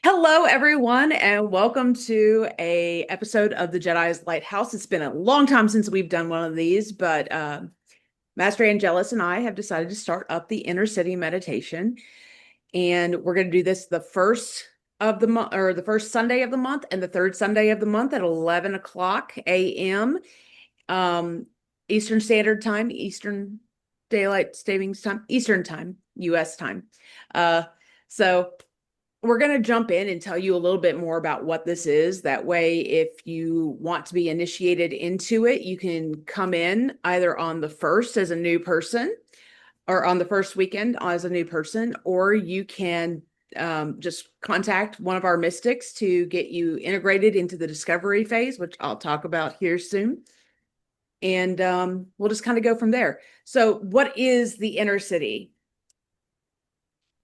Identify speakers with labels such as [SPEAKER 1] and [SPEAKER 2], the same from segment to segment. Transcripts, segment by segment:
[SPEAKER 1] Hello, everyone, and welcome to a episode of the Jedi's Lighthouse. It's been a long time since we've done one of these, but Master Angelus and I have decided to start up the inner city meditation, and we're going to do this the first of the month, or the first Sunday of the month, and the third Sunday of the month at 11 o'clock a.m. Eastern Standard Time, Eastern Daylight Savings Time, Eastern Time, U.S. time. Uh, so we're going to jump in and tell you a little bit more about what this is. That way, if you want to be initiated into it, you can come in either on the first as a new person or on the first weekend as a new person, or you can just contact one of our mystics to get you integrated into the discovery phase, which I'll talk about here soon. And we'll just kind of go from there. So, what is the inner city?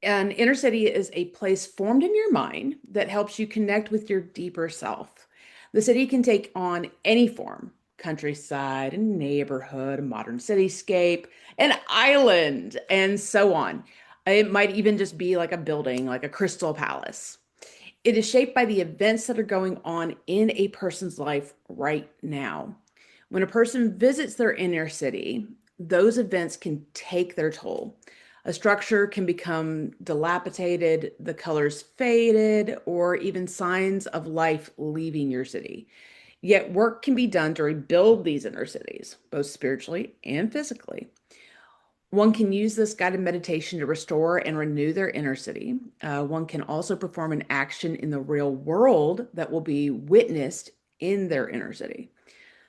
[SPEAKER 1] An inner city is a place formed in your mind that helps you connect with your deeper self. The city can take on any form: countryside, a neighborhood, a modern cityscape, an island, and so on. It might even just be like a building, like a crystal palace. It is shaped by the events that are going on in a person's life right now. When a person visits their inner city, those events can take their toll. A structure can become dilapidated, the colors faded, or even signs of life leaving your city. Yet work can be done to rebuild these inner cities, both spiritually and physically. One can use this guided meditation to restore and renew their inner city. One can also perform an action in the real world that will be witnessed in their inner city.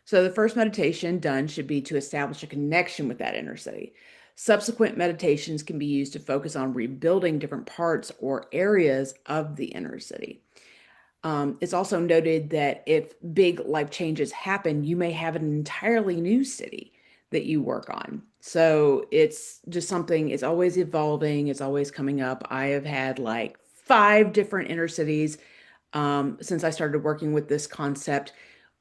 [SPEAKER 1] So the first meditation done should be to establish a connection with that inner city. Subsequent meditations can be used to focus on rebuilding different parts or areas of the inner city. It's also noted that if big life changes happen, you may have an entirely new city that you work on. So it's just something, it's always evolving, it's always coming up. I have had like five different inner cities since I started working with this concept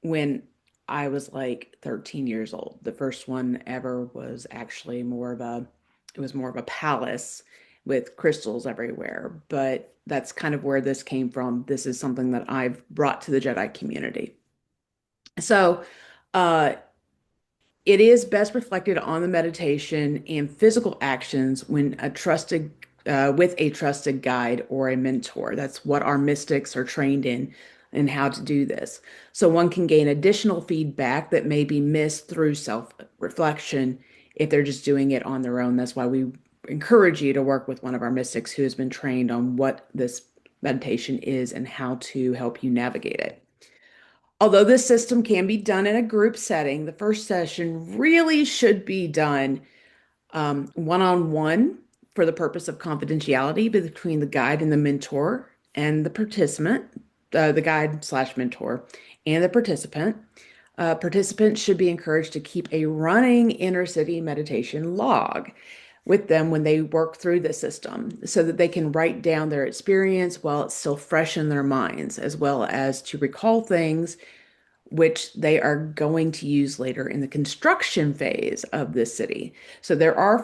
[SPEAKER 1] when I was like 13 years old. The first one ever was actually it was more of a palace with crystals everywhere. But that's kind of where this came from. This is something that I've brought to the Jedi community. So, uh, it is best reflected on the meditation and physical actions when with a trusted guide or a mentor. That's what our mystics are trained in and how to do this. So one can gain additional feedback that may be missed through self-reflection if they're just doing it on their own. That's why we encourage you to work with one of our mystics who has been trained on what this meditation is and how to help you navigate it. Although this system can be done in a group setting, the first session really should be done one-on-one for the purpose of confidentiality between the guide and the mentor and the participant, the guide slash mentor and the participant. Participants should be encouraged to keep a running inner city meditation log with them when they work through the system so that they can write down their experience while it's still fresh in their minds, as well as to recall things which they are going to use later in the construction phase of this city. So there are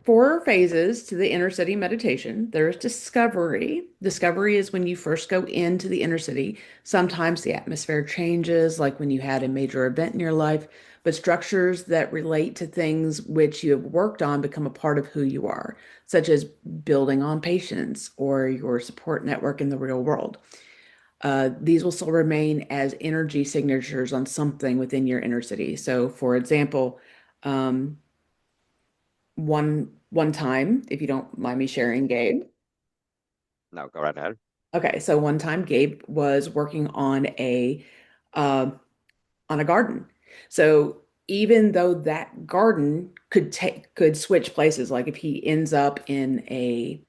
[SPEAKER 1] four phases to the inner city meditation. There's discovery. Discovery is when you first go into the inner city. Sometimes the atmosphere changes, like when you had a major event in your life, but structures that relate to things which you have worked on become a part of who you are, such as building on patience or your support network in the real world. These will still remain as energy signatures on something within your inner city. So, for example, um, one time, if you don't mind me sharing, Gabe.
[SPEAKER 2] No, go right ahead.
[SPEAKER 1] Okay, so one time Gabe was working uh, on a garden. So even though that garden could switch places, like if he ends up in a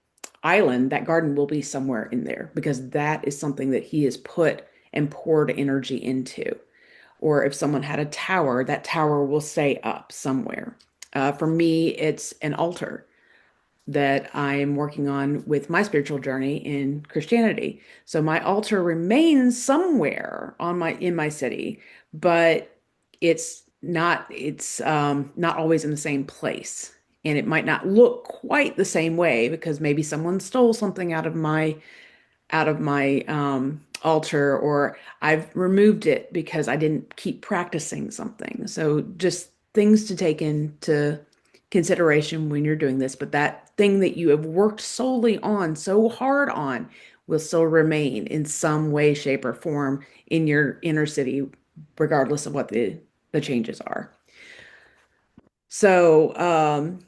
[SPEAKER 1] island, that garden will be somewhere in there because that is something that he has put and poured energy into. Or if someone had a tower, that tower will stay up somewhere. For me, it's an altar that I'm working on with my spiritual journey in Christianity. So my altar remains somewhere on my in my city, but it's not always in the same place. And it might not look quite the same way because maybe someone stole something out of my altar, or I've removed it because I didn't keep practicing something. So just things to take into consideration when you're doing this. But that thing that you have worked solely on, so hard on, will still remain in some way, shape, or form in your inner city, regardless of what the changes are. So,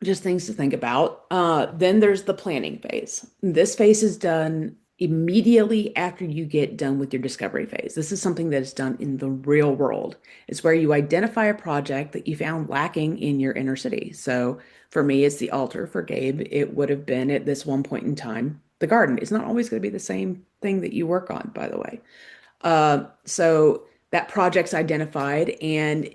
[SPEAKER 1] just things to think about. Then there's the planning phase. This phase is done immediately after you get done with your discovery phase. This is something that is done in the real world. It's where you identify a project that you found lacking in your inner city. So for me, it's the altar. For Gabe, it would have been at this one point in time, the garden. It's not always going to be the same thing that you work on, by the way. So that project's identified, and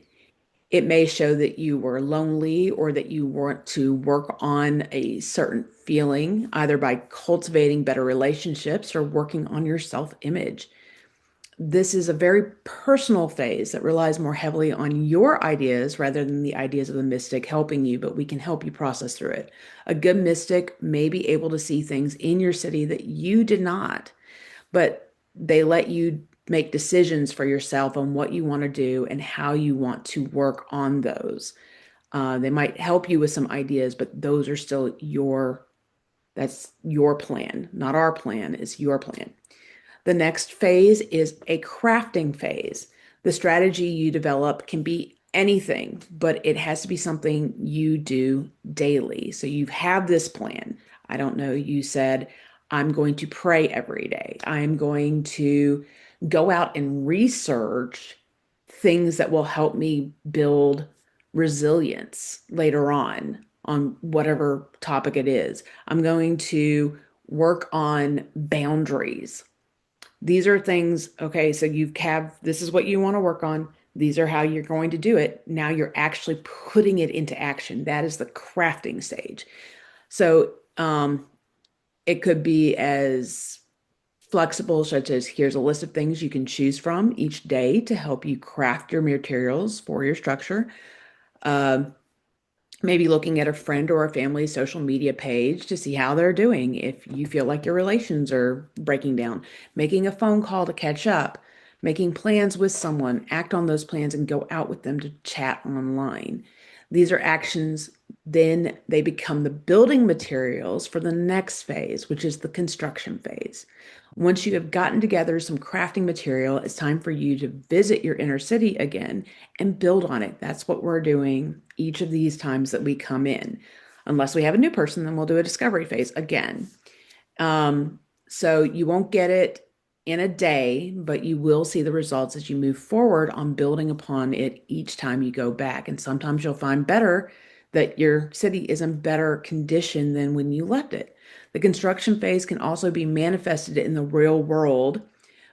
[SPEAKER 1] it may show that you were lonely or that you want to work on a certain feeling, either by cultivating better relationships or working on your self-image. This is a very personal phase that relies more heavily on your ideas rather than the ideas of the mystic helping you, but we can help you process through it. A good mystic may be able to see things in your city that you did not, but they let you make decisions for yourself on what you want to do and how you want to work on those. They might help you with some ideas, but those are still that's your plan, not our plan, it's your plan. The next phase is a crafting phase. The strategy you develop can be anything, but it has to be something you do daily. So you have this plan. I don't know, you said, I'm going to pray every day. I'm going to go out and research things that will help me build resilience later on whatever topic it is. I'm going to work on boundaries. These are things, okay, so this is what you want to work on. These are how you're going to do it. Now you're actually putting it into action. That is the crafting stage. So it could be as flexible, such as here's a list of things you can choose from each day to help you craft your materials for your structure. Um, Maybe looking at a friend or a family's social media page to see how they're doing if you feel like your relations are breaking down, making a phone call to catch up, making plans with someone, act on those plans and go out with them to chat online. These are actions, then they become the building materials for the next phase, which is the construction phase. Once you have gotten together some crafting material, it's time for you to visit your inner city again and build on it. That's what we're doing each of these times that we come in. Unless we have a new person, then we'll do a discovery phase again. So you won't get it in a day, but you will see the results as you move forward on building upon it each time you go back. And sometimes you'll find better that your city is in better condition than when you left it. The construction phase can also be manifested in the real world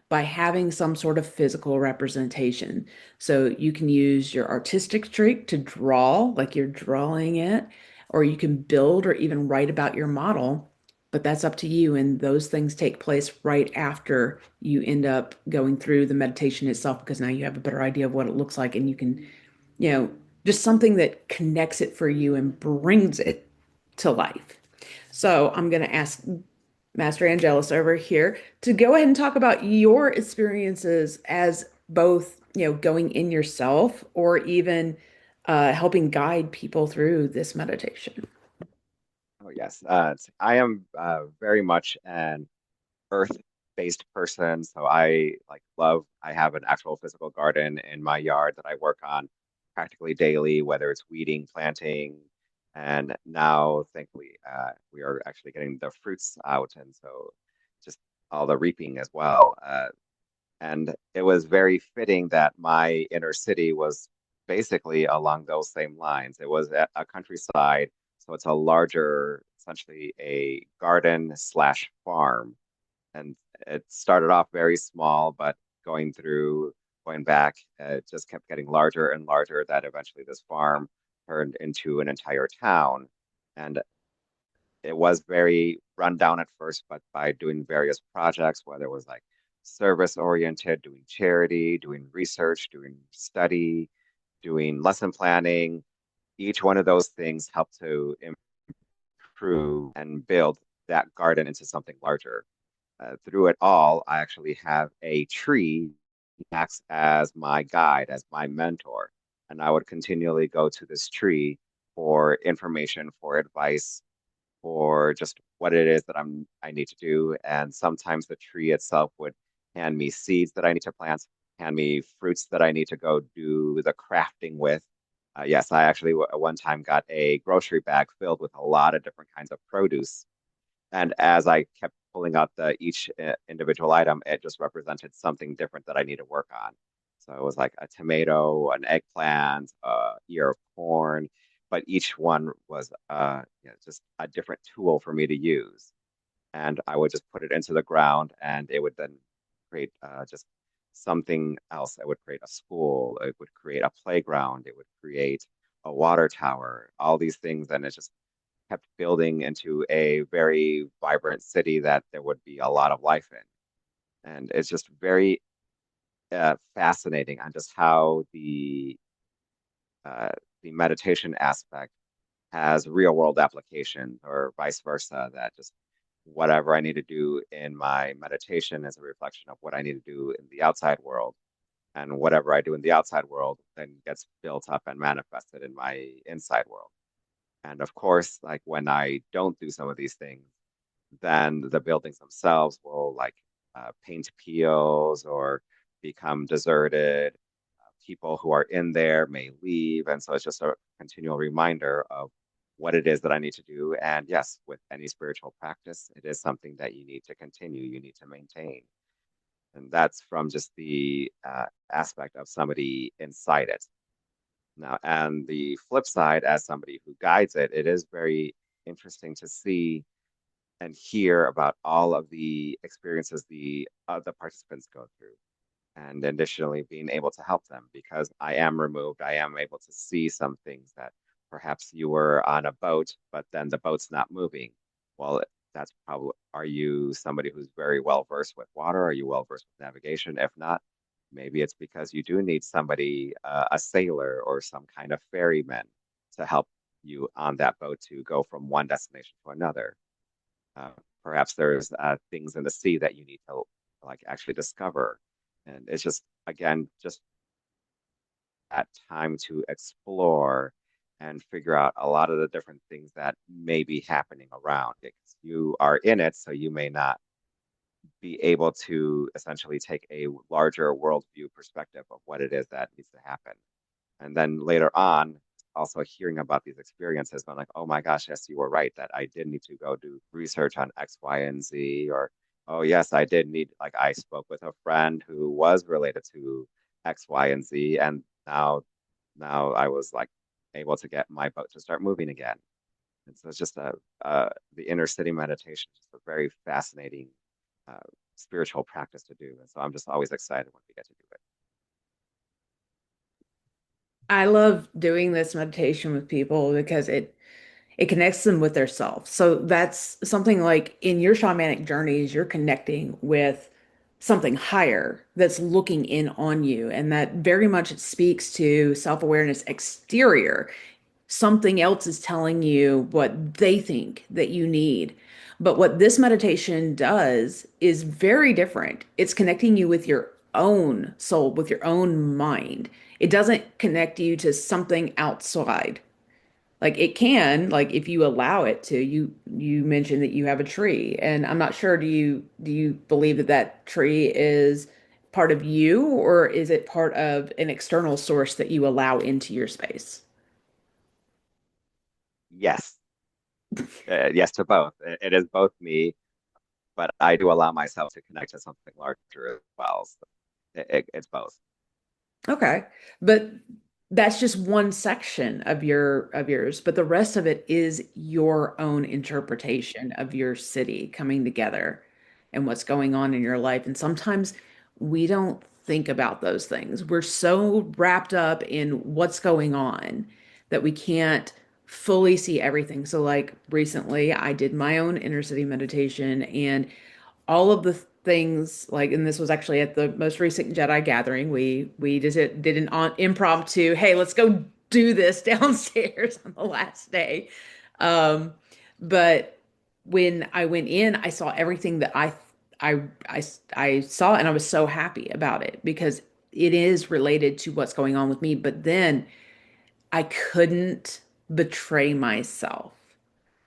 [SPEAKER 1] by having some sort of physical representation. So you can use your artistic streak to draw, like you're drawing it, or you can build or even write about your model, but that's up to you. And those things take place right after you end up going through the meditation itself, because now you have a better idea of what it looks like and you can, you know, just something that connects it for you and brings it to life. So I'm going to ask Master Angelus over here to go ahead and talk about your experiences as both, going in yourself or even helping guide people through this meditation.
[SPEAKER 2] Oh, yes. I am very much an earth-based person, so I have an actual physical garden in my yard that I work on practically daily, whether it's weeding, planting, and now thankfully we are actually getting the fruits out, and so just all the reaping as well. And it was very fitting that my inner city was basically along those same lines. It was at a countryside, so it's a larger, essentially a garden slash farm. And it started off very small, but going back, it just kept getting larger and larger. That eventually this farm turned into an entire town. And it was very run down at first, but by doing various projects, whether it was like service oriented, doing charity, doing research, doing study, doing lesson planning, each one of those things helped to improve and build that garden into something larger. through it all, I actually have a tree that acts as my guide, as my mentor. And I would continually go to this tree for information, for advice, for just what it is that I need to do. And sometimes the tree itself would hand me seeds that I need to plant, hand me fruits that I need to go do the crafting with. Yes, I actually one time got a grocery bag filled with a lot of different kinds of produce, and as I kept pulling out the each individual item, it just represented something different that I need to work on. So it was like a tomato, an eggplant, a ear of corn, but each one was just a different tool for me to use. And I would just put it into the ground, and it would then create just something else. It would create a school, it would create a playground, it would create a water tower, all these things, and it just kept building into a very vibrant city that there would be a lot of life in. And it's just very fascinating on just how uh, the meditation aspect has real world applications or vice versa, that just whatever I need to do in my meditation is a reflection of what I need to do in the outside world. And whatever I do in the outside world then gets built up and manifested in my inside world. And of course, like when I don't do some of these things, then the buildings themselves will like paint peels or become deserted. People who are in there may leave. And so it's just a continual reminder of what it is that I need to do. And yes, with any spiritual practice, it is something that you need to continue, you need to maintain. And that's from just the aspect of somebody inside it. Now, and the flip side, as somebody who guides it, it is very interesting to see and hear about all of the experiences the participants go through, and additionally being able to help them because I am removed. I am able to see some things that perhaps you were on a boat, but then the boat's not moving. Well, that's probably, are you somebody who's very well versed with water? Are you well versed with navigation? If not, maybe it's because you do need somebody, a sailor or some kind of ferryman to help you on that boat to go from one destination to another. Uh, Perhaps there's things in the sea that you need to like actually discover. And it's just, again, just that time to explore and figure out a lot of the different things that may be happening around it. 'Cause you are in it, so you may not be able to essentially take a larger worldview perspective of what it is that needs to happen. And then later on, also hearing about these experiences, going like, oh my gosh, yes, you were right that I did need to go do research on X, Y, and Z, or oh yes, I did need, like I spoke with a friend who was related to X, Y, and Z, and now I was like able to get my boat to start moving again. And so it's just the inner city meditation, just a very fascinating uh, spiritual practice to do. And so I'm just always excited when we get to do it.
[SPEAKER 1] I love doing this meditation with people because it connects them with their self. So that's something like in your shamanic journeys, you're connecting with something higher that's looking in on you. And that very much speaks to self-awareness exterior. Something else is telling you what they think that you need. But what this meditation does is very different. It's connecting you with your own soul, with your own mind. It doesn't connect you to something outside. Like it can, like if you allow it to. You mentioned that you have a tree, and I'm not sure, do you believe that that tree is part of you, or is it part of an external source that you allow into your space?
[SPEAKER 2] Yes, yes to both. It is both me, but I do allow myself to connect to something larger as well. So it's both.
[SPEAKER 1] Okay. But that's just one section of yours, but the rest of it is your own interpretation of your city coming together and what's going on in your life. And sometimes we don't think about those things. We're so wrapped up in what's going on that we can't fully see everything. So like recently I did my own inner city meditation, and all of the things like, and this was actually at the most recent Jedi gathering, we just did an impromptu, hey, let's go do this downstairs on the last day. um but when I went in, I saw everything that I I saw it and I was so happy about it because it is related to what's going on with me. But then I couldn't betray myself.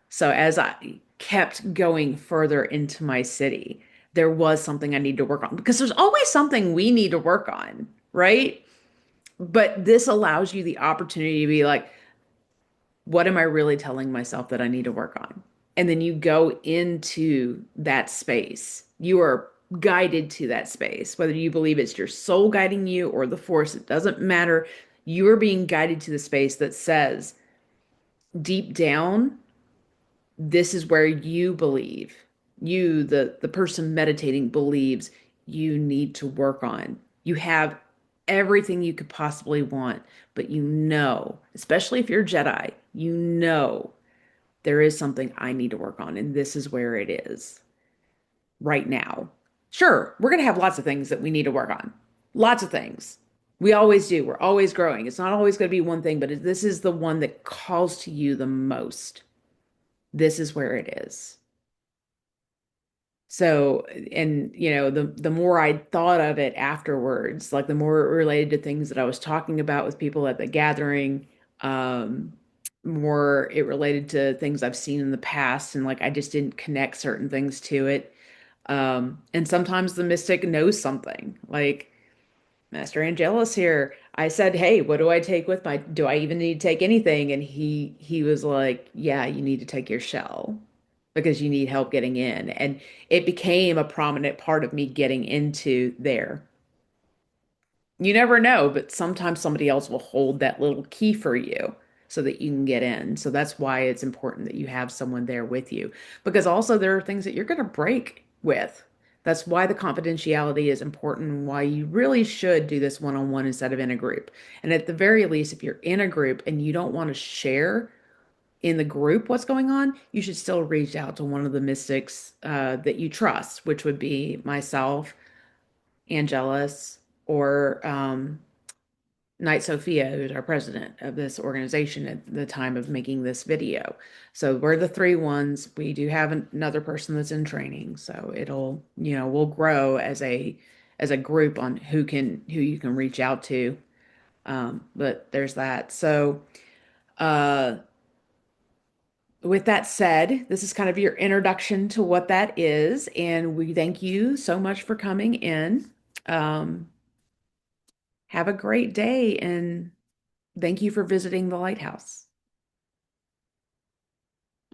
[SPEAKER 1] So as I kept going further into my city, there was something I need to work on because there's always something we need to work on, right? But this allows you the opportunity to be like, what am I really telling myself that I need to work on? And then you go into that space. You are guided to that space, whether you believe it's your soul guiding you or the force, it doesn't matter. You are being guided to the space that says, deep down, this is where you believe, you, the person meditating, believes you need to work on. You have everything you could possibly want, but you know, especially if you're Jedi, you know there is something I need to work on, and this is where it is right now. Sure, we're going to have lots of things that we need to work on. Lots of things. We always do. We're always growing. It's not always going to be one thing, but this is the one that calls to you the most. This is where it is. So, and the more I thought of it afterwards, like the more it related to things that I was talking about with people at the gathering, um, more it related to things I've seen in the past, and like I just didn't connect certain things to it. And sometimes the mystic knows something, like Master Angelus here. I said, "Hey, what do I take with my, do I even need to take anything?" And he was like, "Yeah, you need to take your shell because you need help getting in." And it became a prominent part of me getting into there. You never know, but sometimes somebody else will hold that little key for you so that you can get in. So that's why it's important that you have someone there with you. Because also there are things that you're going to break with. That's why the confidentiality is important and why you really should do this one-on-one instead of in a group. And at the very least, if you're in a group and you don't want to share in the group what's going on, you should still reach out to one of the mystics that you trust, which would be myself, Angelus, or Knight Sophia, who's our president of this organization at the time of making this video. So we're the three ones. We do have another person that's in training, so it'll, we'll grow as a group on who you can reach out to. But there's that. So uh with that said, this is kind of your introduction to what that is, and we thank you so much for coming in. Um, have a great day, and thank you for visiting the lighthouse.